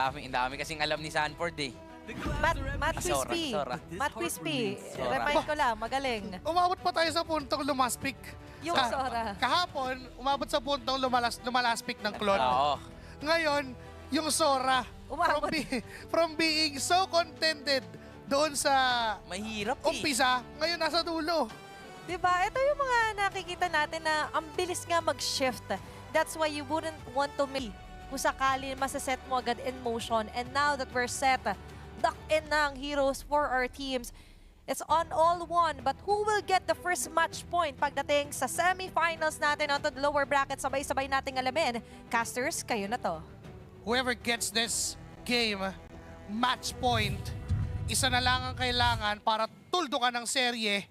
Ang dami kasing alam ni Sanford eh. Matt Crispy. Sora. Matt Crispy. Sora. Remind ko lang, magaling. Umabot pa tayo sa puntong lumaspik. Yung Sora. Kahapon, umabot sa puntong lumalaspik ng Claude. Oo. Ngayon, yung Sora. Umabot. From being so contented doon sa Mahirap eh. umpisa, ngayon nasa dulo. Diba? Ito yung mga nakikita natin na ang bilis nga mag-shift. That's why you wouldn't want to make kung sakali masaset mo agad in motion. And now that we're set, duck in na ang heroes for our teams. It's on all one, but who will get the first match point pagdating sa semifinals natin onto the lower bracket? Sabay-sabay nating alamin. Casters, kayo na to. Whoever gets this game, match point, isa na lang ang kailangan para tuldukan ng serye.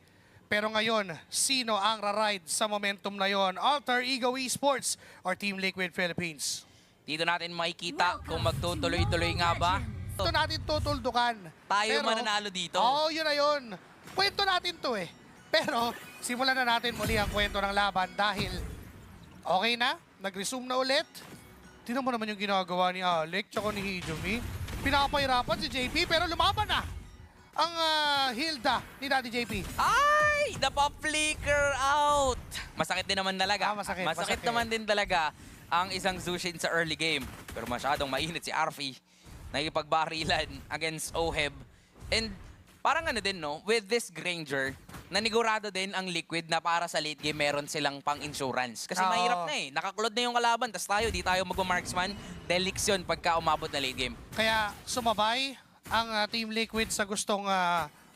Pero ngayon, sino ang raride sa momentum na yon? Alter Ego Esports or Team Liquid Philippines? Dito natin makikita kung magtutuloy-tuloy nga ba. Ito natin tutuldukan. Tayo Pero, mananalo dito. Oo, yun na yun. Kwento natin to eh. Pero, simulan na natin muli ang kwento ng laban dahil okay na, nag-resume na ulit. Tingnan mo naman yung ginagawa ni Alec tsaka ni Hijumi. Pinapahirapan si JP pero lumaban na ang Hilda ni Daddy JP. Ay! Napa-flicker out! Masakit din naman talaga. Masakit. Naman din talaga ang isang Zushin sa early game. Pero masyadong mainit si Arfi. Nakikipagbarilan against Oheb. And parang ano din, no? With this Granger, nanigurado din ang Liquid na para sa late game meron silang pang-insurance. Kasi Oo. mahirap na eh. Nakaklod na yung kalaban, tas tayo, di tayo magma-marksman. Delix yun pagka umabot na late game. Kaya sumabay ang Team Liquid sa gustong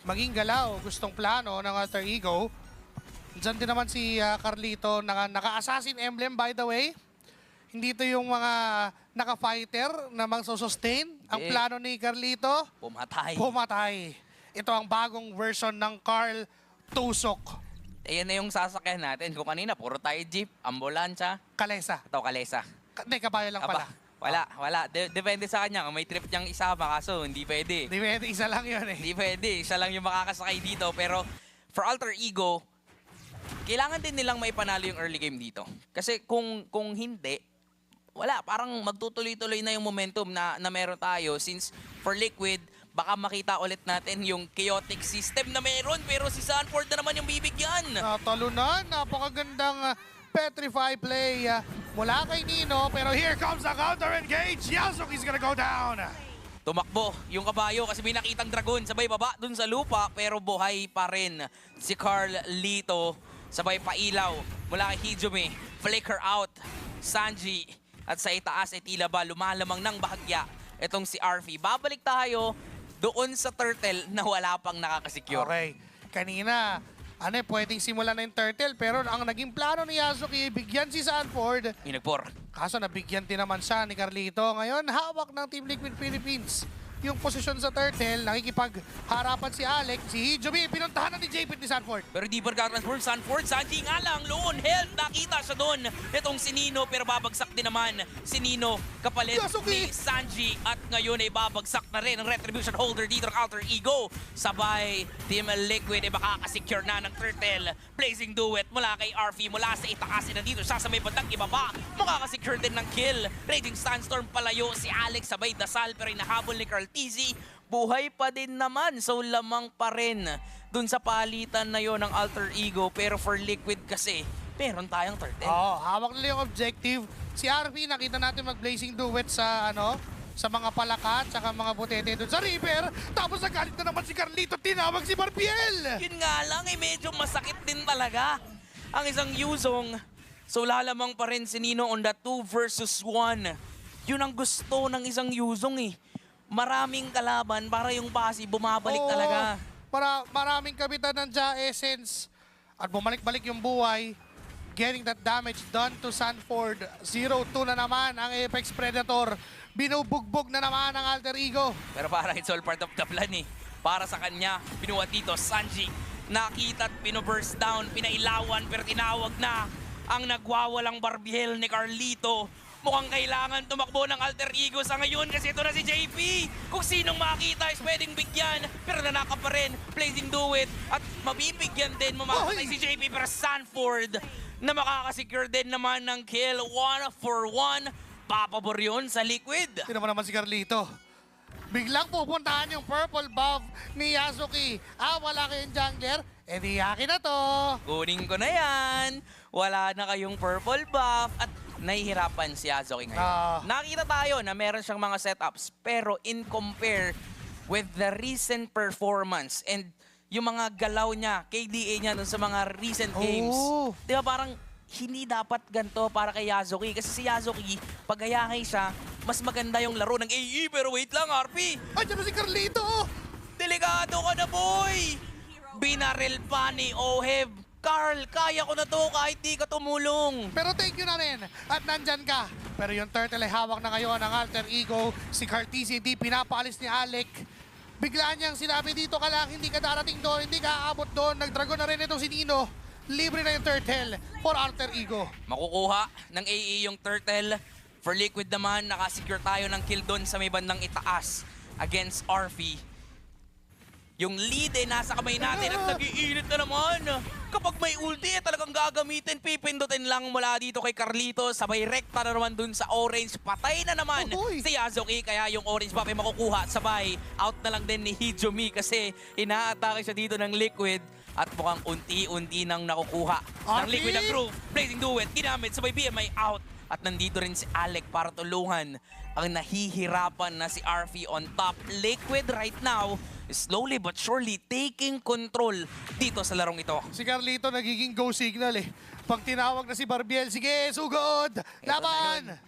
maging galaw, gustong plano ng Alter Ego. Diyan din naman si Carlito, naka-assassin emblem by the way. Hindi ito yung mga naka-fighter na magsusustain. Ang plano ni Carlito, pumatay. Ito ang bagong version ng Carl Tusok. Ayan na yung sasakyan natin. Kung kanina, puro tayo jeep, ambulansya, Kalesa. ataw kalesa. Hindi, kabayo lang pala. Wala. Depende sa kanya. Kung may trip niyang isama, kaso hindi pwede. Hindi pwede, isa lang yun eh. Hindi pwede. Siya lang yung makakasakay dito. Pero for Alter Ego, kailangan din nilang maipanalo yung early game dito. Kasi kung hindi, wala. Parang magtutuloy-tuloy na yung momentum na meron tayo. Since for Liquid, baka makita ulit natin yung chaotic system na meron. Pero si Sanford na naman yung bibigyan. Natalunan, napakagandang petrify play mula kay Nino. Pero here comes the counter engage. Yasuki's gonna go down. Tumakbo yung kabayo kasi may nakitang dragon. Sabay baba dun sa lupa pero buhay pa rin si Carlito. Sabay pailaw mula kay Hijumi. Flicker out. Sanji. At sa itaas ay tila ba lumalamang ng bahagya itong si Arfi. Babalik tayo doon sa turtle na wala pang nakakasecure. Okay. Kanina, pwedeng simulan na yung turtle pero ang naging plano ni Yasuki, bigyan si Sanford. Inagpor. Kaso nabigyan din naman siya ni Carlito. Ngayon, hawak ng Team Liquid Philippines yung posisyon sa turtle. Nakikipag-harapan si Alex. Si Hijumi, pinuntahan na ni JP ni Sanford. Pero di ba nagka-transform Sanford? Sanji nga lang, lone health. Nakita siya doon. Itong si Nino, pero babagsak din naman si Nino kapalit Yasuki! ni Sanji. At ngayon ay babagsak na rin ang retribution holder dito ng Alter Ego. Sabay, Team Liquid ay makakasecure na ng turtle. Blazing duet mula kay Arfi. Mula sa itaas na dito siya sa may bandang ibaba. Makakasecure din ng kill. Raging Sandstorm palayo si Alex. Sabay dasal pero inahabol ni Carl TZ. Buhay pa din naman. So lamang pa rin dun sa palitan na yon ng Alter Ego. Pero for Liquid kasi, meron tayong turtle. Hawak nila yung objective. Si RP, nakita natin mag-blazing duet sa sa mga palakat, saka mga butete doon sa river. Tapos nagalit na naman si Carlito, tinawag si Barbiel. Yun nga lang, medyo masakit din talaga ang isang Yuzong. So lalamang pa rin si Nino on the 2 versus 1. Yun ang gusto ng isang Yuzong eh. Maraming kalaban para yung base bumabalik talaga. Para maraming kabitan ng Ja Essence at bumalik-balik yung buhay. Getting that damage done to Sanford. 0-2 na naman ang Apex Predator. Binubugbog na naman ang Alter Ego. Pero parang it's all part of the plan eh. Para sa kanya, pinuhat dito, Sanji. Nakita at pinuburst down, pinailawan pero tinawag na ang nagwawalang Barbiel ni Carlito. Mukhang kailangan tumakbo ng Alter Ego sa ngayon kasi ito na si JP. Kung sinong makita is pwedeng bigyan pero nanaka pa rin. Blazing duet at mabibigyan din, mamamatay si JP pero Sanford na makakasecure din naman ng kill. 1 for 1. Papabor yun sa Liquid. Tingnan mo naman si Carlito. Biglang pupuntahan yung purple buff ni Yasuki. Wala kayong jungler? Di akin na to. Kunin ko na yan. Wala na kayong purple buff at nahihirapan si Yasuki ngayon. Nakita tayo na meron siyang mga setups pero in compare with the recent performance and yung mga galaw niya, KDA niya dun sa mga recent games. Di ba parang hindi dapat ganito para kay Yasuki. Kasi si Yasuki, pag hayangay siya, mas maganda yung laro ng AE. Pero wait lang, RP. Diyan na si Carlito. Delikado ka na, boy! Binaril pa ni Oheb. Carl, kaya ko na to kahit di ka tumulong. Pero thank you na rin. At nandyan ka. Pero yung turtle ay hawak na ngayon ng alter ego. Si Cartesi hindi pinapaalis ni Alec. Biglaan niyang sinabi dito ka lang, hindi ka darating doon, hindi ka aabot doon. Nag-dragon na rin itong si Nino. Libre na yung turtle for alter ego. Makukuha ng AE yung turtle. For Liquid naman, nakasecure tayo ng kill doon sa may bandang itaas against RV. Yung lead ay nasa kamay natin at nag-iinit na naman. Kapag may ulti, talagang gagamitin, pipindutin lang mula dito kay Carlito. Sabay rekta na naman dun sa orange. Patay na naman si Yasuki. Kaya yung orange buff ay makukuha. Sabay, out na lang din ni Hijumi kasi inaatake siya dito ng Liquid. At mukhang unti-unti nang nakukuha ng Liquid ang groove. Blazing Duet, ginamit, sabay BMI out. At nandito rin si Alec para tulungan ang nahihirapan na si RV on top. Liquid right now is slowly but surely taking control dito sa larong ito. Si Carlito nagiging go signal eh. Pag tinawag na si Barbiel, sige, sugod! Laban!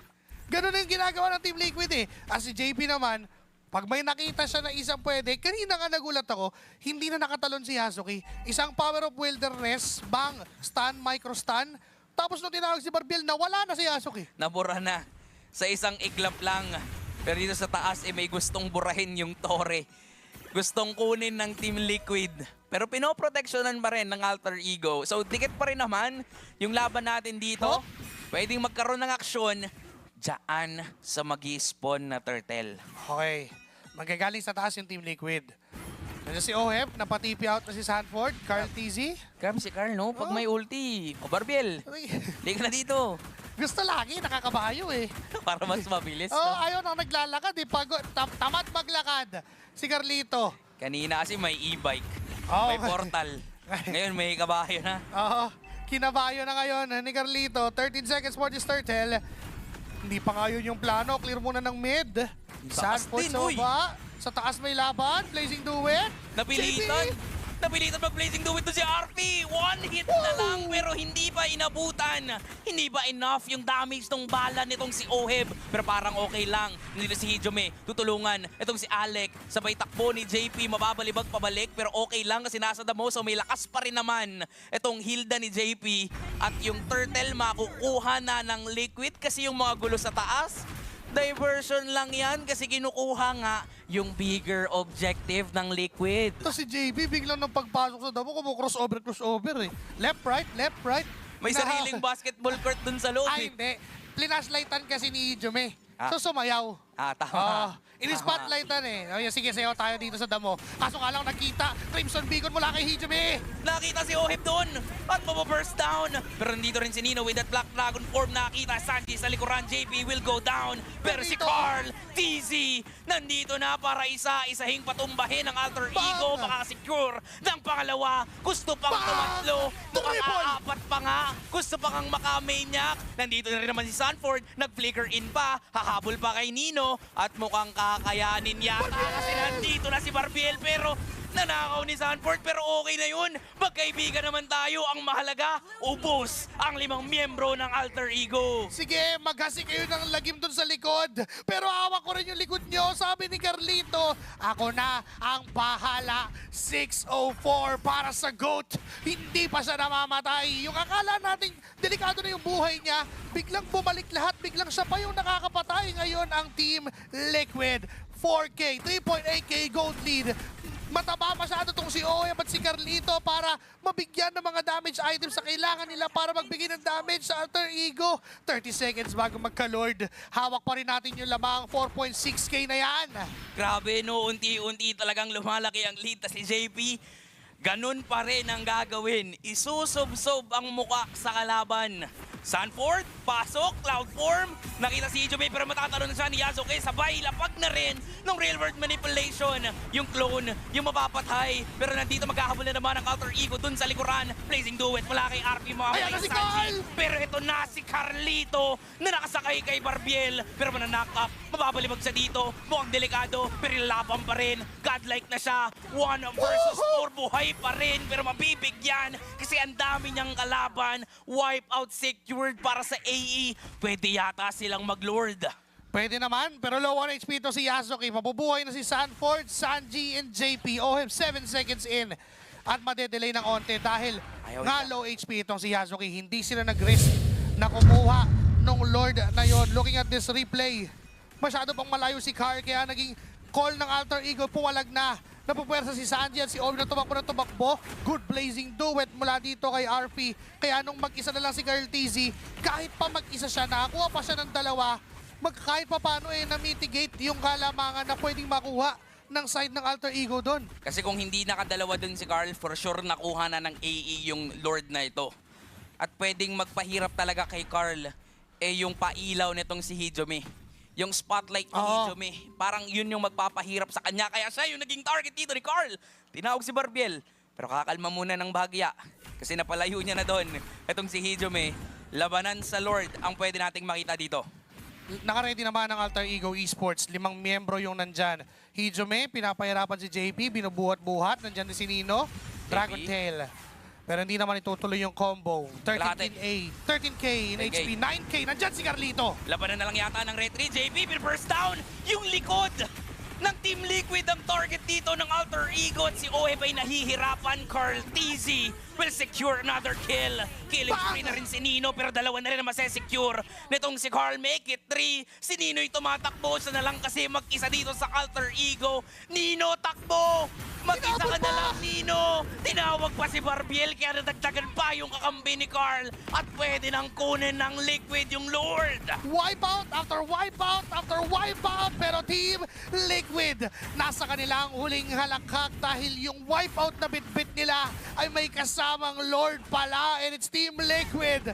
Ganun yung ginagawa ng Team Liquid eh. At si JP naman, pag may nakita siya na isang pwede, kanina nga nagulat ako, hindi na nakatalon si Yasuki. Isang power of wilderness, bang, stun, micro stun. Tapos nung tinawag si Barbiel, nawala na si Yasuki. Nabura na sa isang iglap lang. Pero dito sa taas, may gustong burahin yung Torre. Gustong kunin ng Team Liquid. Pero pinoproteksyonan pa rin ng alter ego. So dikit pa rin naman yung laban natin dito. Pwedeng magkaroon ng aksyon dyan sa mag-i-spawn na turtle. Okay. Magagaling sa taas yung Team Liquid. Nandiyan si Oheb, napatipi out na si Sanford, Carl TZ. Grabe si Carl, no? Pag may ulti. O Barbiel, liga na dito. Gusto lagi, nakakabayo eh. Para mas mabilis, no? Ayaw na naglalakad eh. Tamad maglakad si Carlito. Kanina kasi may e-bike. Oh. May portal. Ngayon may kabayo na. Kinabayo na ngayon ni Carlito. 13 seconds for this turtle. Hindi pa nga yun yung plano. Clear muna ng mid. Sanford sa baba. Sa taas may laban. Blazing Duet. Napilitan. Napilitan mag-Blazing Duet to si RP. One hit na lang pero hindi pa inabutan. Hindi ba enough yung damage ng bala nitong si Oheb? Pero parang okay lang. Nandito si Hijome. Tutulungan. Itong si Alec. Sabay takbo ni JP. Mababalibag pabalik. Pero okay lang kasi nasa damo. So may lakas pa rin naman itong Hilda ni JP. At yung turtle makukuha na ng Liquid kasi yung mga gulo sa taas. Diversion lang yan kasi kinukuha nga yung bigger objective ng Liquid. Ito si JB biglang nang pagpasok sa damo, crossover eh. Left, right. May sariling basketball court dun sa loob. Ay, hindi. Plinashlightan kasi ni Jume. So sumayaw. Tama. In-spotlightan eh. Sige, sayaw tayo dito sa damo. Kaso nga lang nakita, Crimson Beacon mula kay Hijime. Nakita si Oheb doon at mababurst down. Pero nandito rin si Nino with that Black Dragon form. Nakita Sanji sa likuran. JP will go down. Pero si Carl, TZ, nandito na para isa-isahing patumbahin ang alter ego. Makasecure ng pangalawa. Gusto pang tumatlo. Mukhang aapat pa nga. Gusto pa kang makamaniac. Nandito na rin naman si Sanford. Nag-flicker in pa. Hahabol pa kay Nino. At mukhang kakayanin yata kasi nandito na si Barbiel. Pero nanakaw ni Sanford pero okay na yun. Magkaibigan naman tayo. Ang mahalaga, ubos ang 5 miyembro ng alter ego. Sige, maghasi kayo ng lagim dun sa likod. Pero hawak ko rin yung likod nyo. Sabi ni Carlito, ako na ang bahala. 6:04 para sa GOAT. Hindi pa siya namamatay. Yung akala nating delikado na yung buhay niya, biglang bumalik lahat. Biglang siya pa yung nakakapatay. Ngayon ang Team Liquid. 4K, 3.8K gold lead. Mataba masyado tong si Oheb at si Carlito para mabigyan ng mga damage items sa kailangan nila para magbigay ng damage sa alter ego. 30 seconds bago magka-lord. Hawak pa rin natin yung lamang 4.6K na yan. Grabe no, unti-unti talagang lumalaki ang lead na si JP. Ganun pa rin ang gagawin. Isusubsob ang muka sa kalaban. Sanford, pasok, cloud form. Nakita si Hijome pero matatalon na siya ni Yasuke. Sabay, lapag na rin ng real world manipulation. Yung clone, yung mapapatay. Pero nandito magkahabol na naman ang alter ego dun sa likuran. Blazing Duet mula kay RP Ayan na si Carl! Pero ito na si Carlito na nakasakay kay Barbiel. Pero mananock up, mababalibag siya dito. Mukhang delikado, pero laban pa rin. Godlike na siya. 1 versus 4, buhay pa rin. Pero mabibigyan kasi ang dami niyang kalaban. Wipe out secured para sa AE. Pwede yata silang mag-lord. Pwede naman, pero low on HP to si Yasuke. Mabubuhay na si Sanford, Sanji, and JP. OHIP 7 seconds in. At madedelay ng onte dahil Ayaw nga niya. low HP itong si Yasuke. Hindi sila nag-risk na kumuha nung Lord na yon. Looking at this replay, masyado pang malayo si Car kaya naging call ng alter ego, puwalag na. Napupwersa si Sanji at si Ovi na tumakbo. Good blazing duet mula dito kay RP. Kaya nung mag-isa na lang si Girl TZ, kahit pa mag-isa siya, nakakuha pa siya ng dalawa, kahit pa paano na-mitigate yung kalamangan na pwedeng makuha ng side ng alter ego doon. Kasi kung hindi nakadalawa dun si Carl, for sure nakuha na ng AE yung lord na ito. At pwedeng magpahirap talaga kay Carl yung pailaw nitong si Hijome. Yung spotlight ni Hijome, parang yun yung magpapahirap sa kanya. Kaya siya yung naging target dito ni Carl. Tinawag si Barbiel. Pero kakalma muna ng bahagya. Kasi napalayo niya na doon. Itong si Hijome, labanan sa Lord ang pwede nating makita dito. Nakaready naman ang Alter Ego Esports. 5 miyembro yung nandyan. Hijome, pinapahirapan si JP, binubuhat-buhat. Nandyan din si Nino, Dragon Tail. Pero hindi naman itutuloy yung combo. 13K in 10K. HP, 9K. Nandyan si Carlito. Labanan na lang yata ng Red 3. JP, first down. Yung likod ng Team Liquid ang target dito ng Alter Ego. At si OHIP ay nahihirapan. Carl TZ will secure another kill. Killing spree na rin si Nino pero dalawa na rin na masesecure. Nitong si Carl make it 3. Si Nino'y tumatakbo. Siya na lang kasi mag-isa dito sa Alter Ego. Nino, takbo! Mag-isa ka na lang, Nino! Tinawag pa si Barbiel kaya nadagdagan pa yung kakampi ni Carl. At pwede nang kunin ng Liquid yung Lord. Wipeout after wipeout after wipeout. Pero Team Liquid, nasa kanilang huling halakhak dahil yung wipeout na bitbit nila ay may kasamang Lord pala. And it's Team Liquid.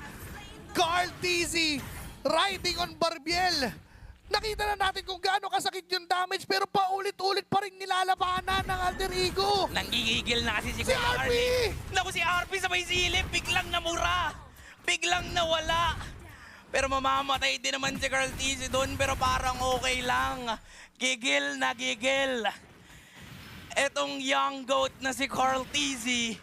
Carl TZ riding on Barbiel. Nakita na natin kung gaano kasakit yung damage pero paulit-ulit pa rin nilalabanan ng Alter Ego. Nangigigil na kasi si Si Kuya RP! Carl. Naku, si RP sa may silip, biglang namura. Biglang nawala. Pero mamamatay din naman si Carl TZ doon, pero parang okay lang. Gigil na gigil. Etong young goat na si Carl TZ.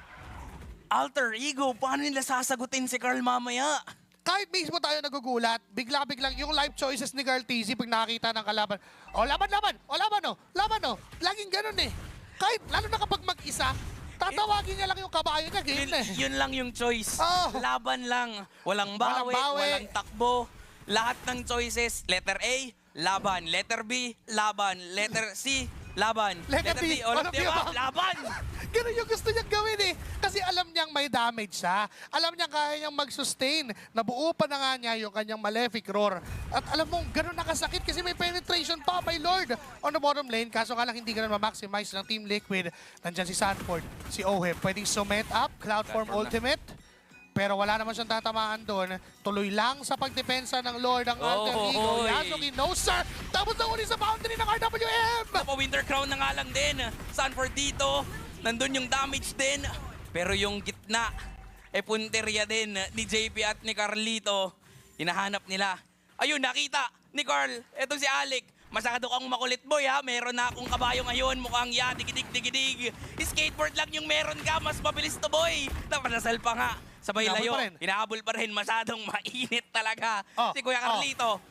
Alter Ego, paano nila sasagutin si Carl mamaya? Kahit mismo tayo nagugulat, bigla-biglang yung life choices ni Girl TZ pag nakakita ng kalaban. O, laban! O, laban o! Laging ganun eh. Kahit, lalo na kapag mag-isa, tatawagin niya lang yung kabayo niya, game na eh. Yun lang yung choice. Oh. Laban lang. Walang bawi, walang takbo. Lahat ng choices, letter A, laban. Letter B, laban. Letter C, laban. Letter B, all of walang the B, above, laban. Ganun yung gusto niyang gawin eh. Kasi alam niyang may damage siya. Alam niyang kaya niyang mag-sustain. Nabuo pa na nga niya yung kanyang Malefic Roar. At alam mo, ganun nakasakit kasi may penetration pa by Lord on the bottom lane. Kaso nga lang hindi ganun ma-maximize ng Team Liquid. Nandyan si Sanford, si OHIP. Pwedeng sumet up, Cloudform ultimate. Pero wala naman siyang tatamaan doon. Tuloy lang sa pagdepensa ng Lord ang Alter Ego. Yasuke, no sir! Tapos na uli sa boundary ng RWM! Winter Crown na nga lang din. Sanford dito. Nandun yung damage din. Pero yung gitna, punteriya din ni JP at ni Carlito. Hinahanap nila. Ayun, nakita ni Carl. Eto si Alec. Masyado kang makulit boy ha. Meron na akong kabayo ngayon. Mukhang digidig. Skateboard lang yung meron ka. Mas mabilis to boy. Napanasal pa nga. Sabay layo. Hinahabol pa rin. Masyadong mainit talaga. Si Kuya Carlito.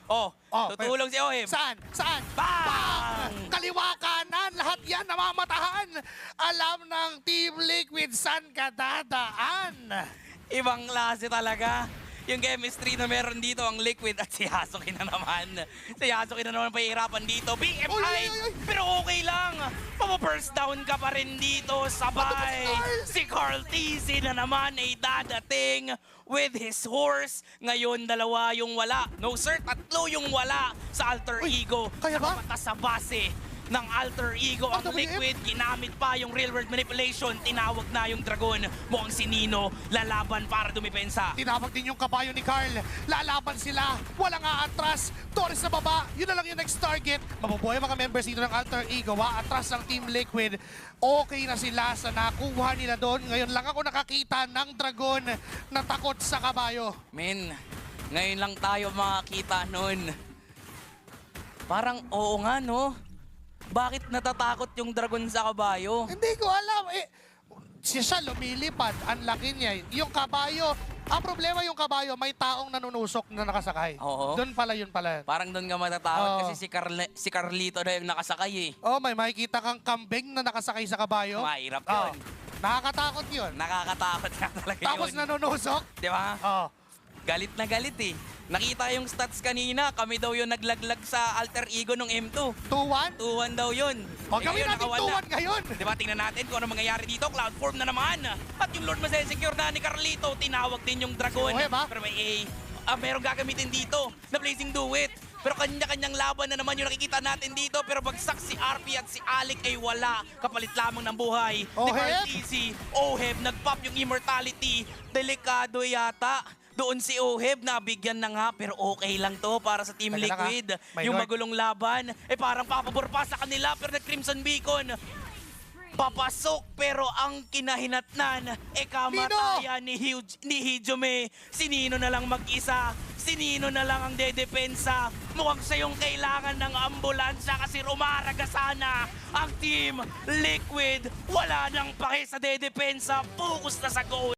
Tutulong si OHIP. Saan? Bang! Kaliwa kanan, lahat yan namamatahan. Alam ng Team Liquid saan ka dadaan. Ibang klase talaga. Yung chemistry na meron dito ang Liquid at si Yasuke na naman. Si Yasuke na naman pahihirapan dito. BMI! Pero okay lang. Papa-first down ka pa rin dito. Sabay. Si Carl TZ na naman ay dadating with his horse. Ngayon, dalawa yung wala. No sir, tatlo yung wala sa Alter Ego. Kaya ba? Nakapata sa base ng Alter Ego ang RWM. Liquid. Ginamit pa yung real world manipulation. Tinawag na yung Dragon. Mukhang si Nino lalaban para dumipensa. Tinawag din yung kabayo ni Carl. Lalaban sila. Walang aatras. Torres sa baba. Yun na lang yung next target. Mabubuhay mga members dito ng Alter Ego. Atras ang Team Liquid. Okay na sila sa nakuha nila doon. Ngayon lang ako nakakita ng Dragon na takot sa kabayo. Men, ngayon lang tayo makakita nun. Parang oo nga, no? Bakit natatakot yung Dragon sa kabayo? Hindi ko alam. Siya lumilipad. Ang laki niya. Yung kabayo, ang problema yung kabayo, may taong nanunusok na nakasakay. Oo. Doon pala yun pala. Parang doon ka matatakot Oo. kasi si Carlito na yung nakasakay eh. Oh, may makikita kang kambing na nakasakay sa kabayo. Mahirap Oh, yun. nakakatakot yun. Nakakatakot na talaga Tapos yun. nanunusok. Di ba? Oh. Galit na galit eh. Nakita yung stats kanina, kami daw yung naglaglag sa Alter Ego ng M2. 2-1. 2-1 daw yun. O, gawin ngayon, natin naka-1 na. 2-1 ngayon. Diba, tingnan natin kung ano mangyayari dito. Cloud form na naman. At yung Lord masesecure na ni Carlito, tinawag din yung Dragon. Si Oheb, ha? Pero may merong gagamitin dito na Blazing Duet. Pero kanya-kanyang laban na naman yung nakikita natin dito. Pero bagsak si RP at si Alec ay wala. Kapalit lamang ng buhay. Ni Oheb? Carl Easy. Oheb, nag-pop yung immortality. Delikado yata. Doon si Oheb, nabigyan na nga, pero okay lang to para sa Team Teka lang, Liquid. May Yung Lord. magulong laban, parang papabor pa sa kanila, pero nag-Crimson Beacon. Papasok, pero ang kinahinatnan, kamatayan ni Hijome. Si Nino na lang mag-isa. Si Nino na lang ang dedepensa. Mukhang siya yung kailangan ng ambulansya kasi rumaraga sana ang Team Liquid. Wala nang pake sa dedepensa. Focus na sa goal.